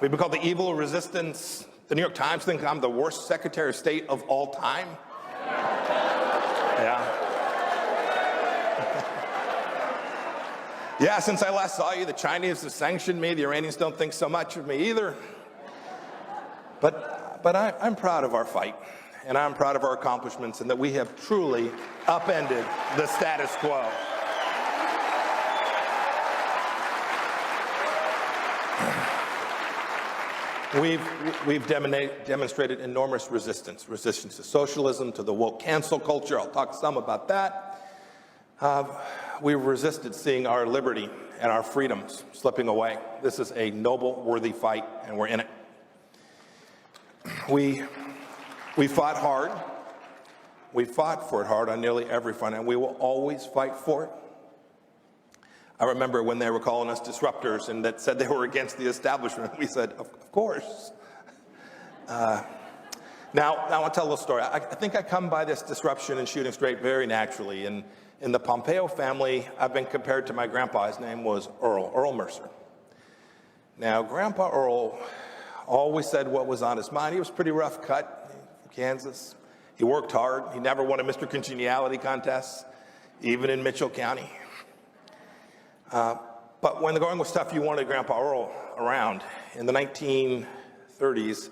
We've been called the evil resistance. The New York Times thinks I'm the worst Secretary of State of all time. Yeah. Yeah, since I last saw you, the Chinese have sanctioned me. The Iranians don't think so much of me either. But I'm proud of our fight, and I'm proud of our accomplishments, and that we have truly upended the status quo. We've demonstrated enormous resistance to socialism, to the woke cancel culture. I'll talk some about that. We've resisted seeing our liberty and our freedoms slipping away. This is a noble, worthy fight, and we're in it. We fought hard. We fought for it hard on nearly every front, and we will always fight for it. I remember when they were calling us disruptors and that said they were against the establishment. We said, of course. Now I'll tell a little story. I think I come by this disruption and shooting straight very naturally. And in the Pompeo family, I've been compared to my grandpa. His name was Earl Mercer. Now, Grandpa Earl always said what was on his mind. He was pretty rough cut from Kansas. He worked hard. He never won a Mr. Congeniality contest, even in Mitchell County. But when the going was tough, you wanted Grandpa Earl around. In the 1930s,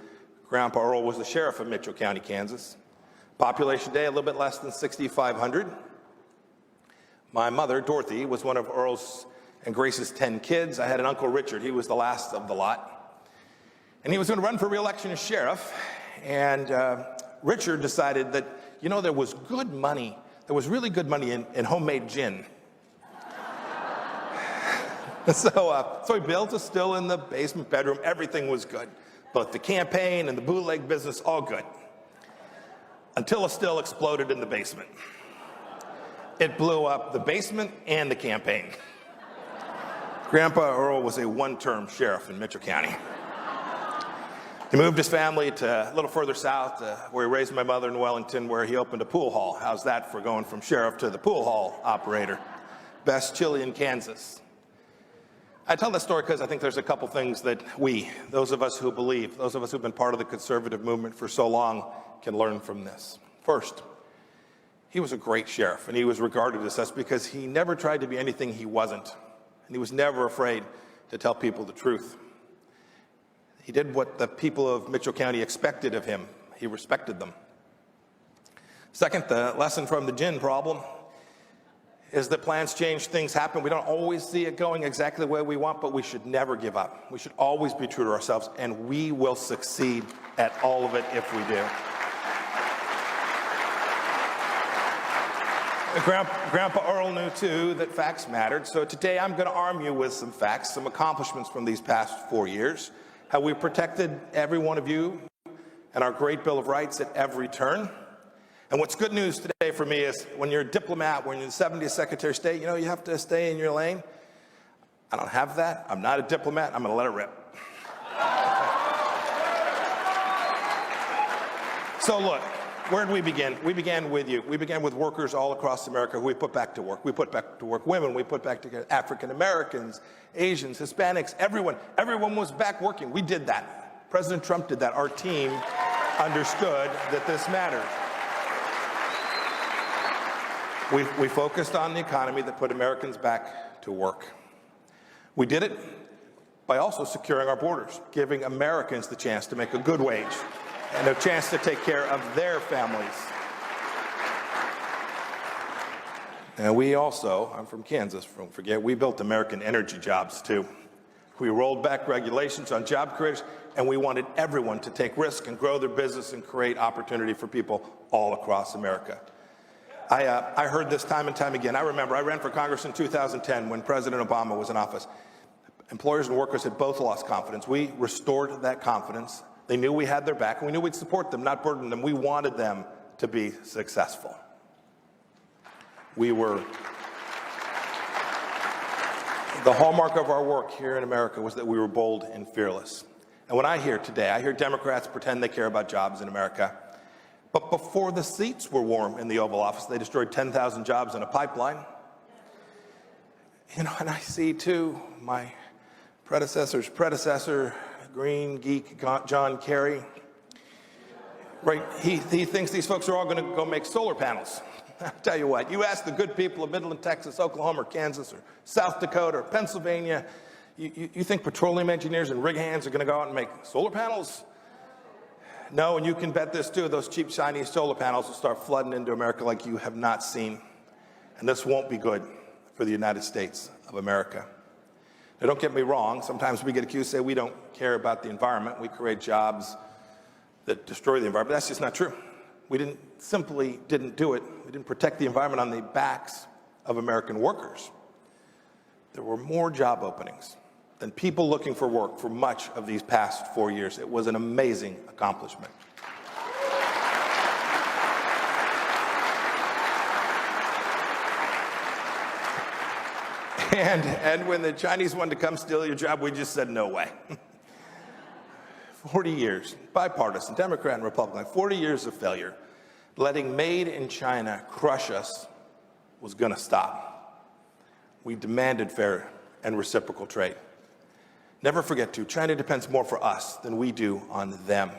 Grandpa Earl was the sheriff of Mitchell County, Kansas. Population day, a little bit less than 6,500. My mother, Dorothy, was one of Earl's and Grace's 10 kids. I had an Uncle Richard. He was the last of the lot. And he was going to run for re-election as sheriff. And Richard decided that, you know, there was good money. There was really good money in homemade gin. So he built a still in the basement bedroom. Everything was good. Both the campaign and the bootleg business, all good. Until a still exploded in the basement. It blew up the basement and the campaign. Grandpa Earl was a one-term sheriff in Mitchell County. He moved his family to a little further south, where he raised my mother in Wellington, where he opened a pool hall. How's that for going from sheriff to the pool hall operator? Best chili in Kansas. I tell this story because I think there's a couple things that those of us who believe, those of us who've been part of the conservative movement for so long, can learn from this. First, he was a great sheriff, and he was regarded as such because he never tried to be anything he wasn't, and he was never afraid to tell people the truth. He did what the people of Mitchell County expected of him. He respected them. Second, the lesson from the gin problem is that plans change, things happen. We don't always see it going exactly the way we want, but we should never give up. We should always be true to ourselves, and we will succeed at all of it if we do. Grandpa Earl knew, too, that facts mattered. So today I'm going to arm you with some facts, some accomplishments from these past 4 years, how we protected every one of you and our great Bill of Rights at every turn. And what's good news today for me is when you're a diplomat, when you're the 70th Secretary of State, you know, you have to stay in your lane. I don't have that. I'm not a diplomat. I'm going to let it rip. So look, where did we begin? We began with you. We began with workers all across America who we put back to work. We put back to work women. We put back to African Americans, Asians, Hispanics, everyone. Everyone was back working. We did that. President Trump did that. Our team understood that this mattered. We focused on the economy that put Americans back to work. We did it by also securing our borders, giving Americans the chance to make a good wage and a chance to take care of their families. And we also, I'm from Kansas, don't forget, we built American energy jobs too. We rolled back regulations on job creators, and we wanted everyone to take risk and grow their business and create opportunity for people all across America. I heard this time and time again. I remember I ran for Congress in 2010 when President Obama was in office. Employers and workers had both lost confidence. We restored that confidence. They knew we had their back, and we knew we'd support them, not burden them. We wanted them to be successful. The hallmark of our work here in America was that we were bold and fearless. And what I hear today, I hear Democrats pretend they care about jobs in America. But before the seats were warm in the Oval Office, they destroyed 10,000 jobs in a pipeline. You know, and I see, too, my predecessor's predecessor green geek John Kerry, right? He thinks these folks are all going to go make solar panels. I'll tell you what, you ask the good people of Midland, Texas, Oklahoma, or Kansas, or South Dakota, or Pennsylvania, you think petroleum engineers and rig hands are going to go out and make solar panels? No, and you can bet this too, those cheap Chinese solar panels will start flooding into America like you have not seen. And this won't be good for the United States of America. Now, don't get me wrong, sometimes we get accused, say we don't care about the environment, we create jobs that destroy the environment. That's just not true. We simply didn't do it. We didn't protect the environment on the backs of American workers. There were more job openings than people looking for work for much of these past 4 years. It was an amazing accomplishment. And when the Chinese wanted to come steal your job, we just said, no way. 40 years, bipartisan, Democrat and Republican, 40 years of failure. Letting made in China crush us was going to stop. We demanded fair and reciprocal trade. Never forget, too, China depends more for us than we do on them.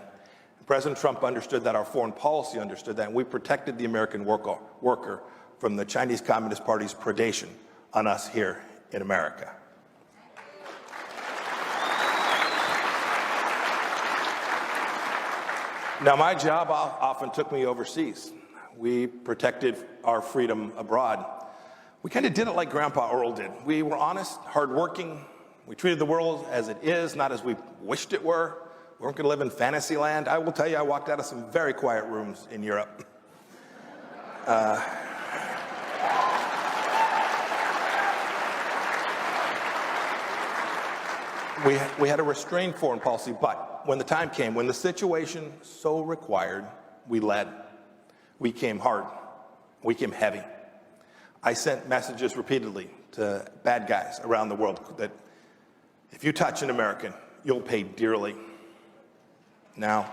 President Trump understood that, our foreign policy understood that, and we protected the American worker from the Chinese Communist Party's predation on us here in America. Now, my job often took me overseas. We protected our freedom abroad. We kind of did it like Grandpa Earl did. We were honest, hardworking. We treated the world as it is, not as we wished it were. We weren't going to live in fantasy land. I will tell you, I walked out of some very quiet rooms in Europe. We had a restrained foreign policy, but when the time came, when the situation so required, we led. We came hard. We came heavy. I sent messages repeatedly to bad guys around the world that if you touch an American, you'll pay dearly. Now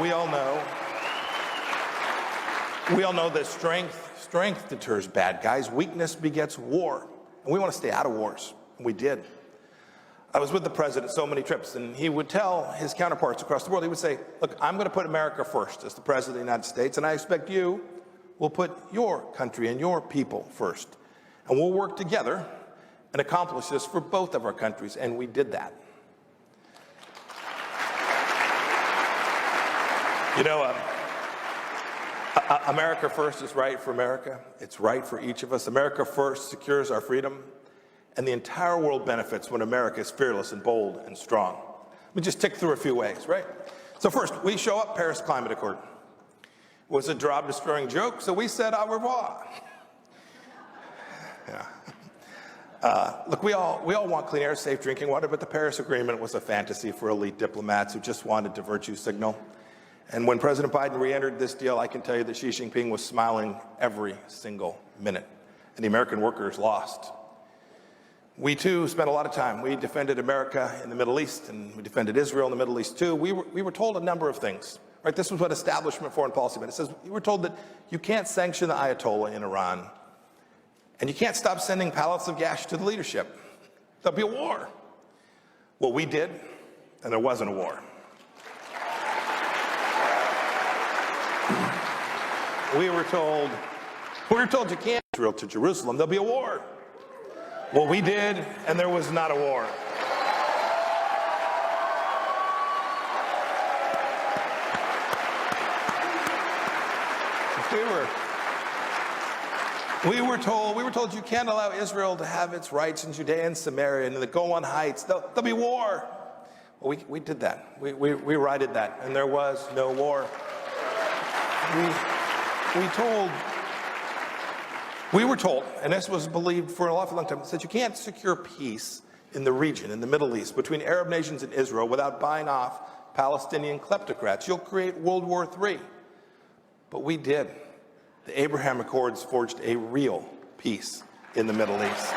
we all know that strength deters bad guys. Weakness begets war. And we want to stay out of wars. And we did. I was with the president so many trips, and he would tell his counterparts across the world, he would say, look, I'm going to put America first as the president of the United States, and I expect you will put your country and your people first. And we'll work together and accomplish this for both of our countries, and we did that. You know, America first is right for America. It's right for each of us. America first secures our freedom, and the entire world benefits when America is fearless and bold and strong. Let me just tick through a few ways, right? So first, we show up, Paris Climate Accord. It was a job-destroying joke, so we said au revoir. Yeah. Look, we all want clean air, safe drinking water, but the Paris Agreement was a fantasy for elite diplomats who just wanted to virtue signal. And when President Biden re-entered this deal, I can tell you that Xi Jinping was smiling every single minute, and the American workers lost. We, too, spent a lot of time. We defended America in the Middle East, and we defended Israel in the Middle East, too. We were told a number of things. Right? This was what establishment foreign policy meant. It says we were told that you can't sanction the Ayatollah in Iran, and you can't stop sending pallets of gas to the leadership. There'll be a war. Well, we did, and there wasn't a war. We were told you can't Israel to Jerusalem. There'll be a war. Well, we did, and there was not a war. We were told you can't allow Israel to have its rights in Judea and Samaria and in the Golan Heights. There'll be war. Well, we did that. We righted that, and there was no war. We were told, and this was believed for an awful long time, that you can't secure peace in the region, in the Middle East, between Arab nations and Israel without buying off Palestinian kleptocrats. You'll create World War III. But we did. The Abraham Accords forged a real peace in the Middle East.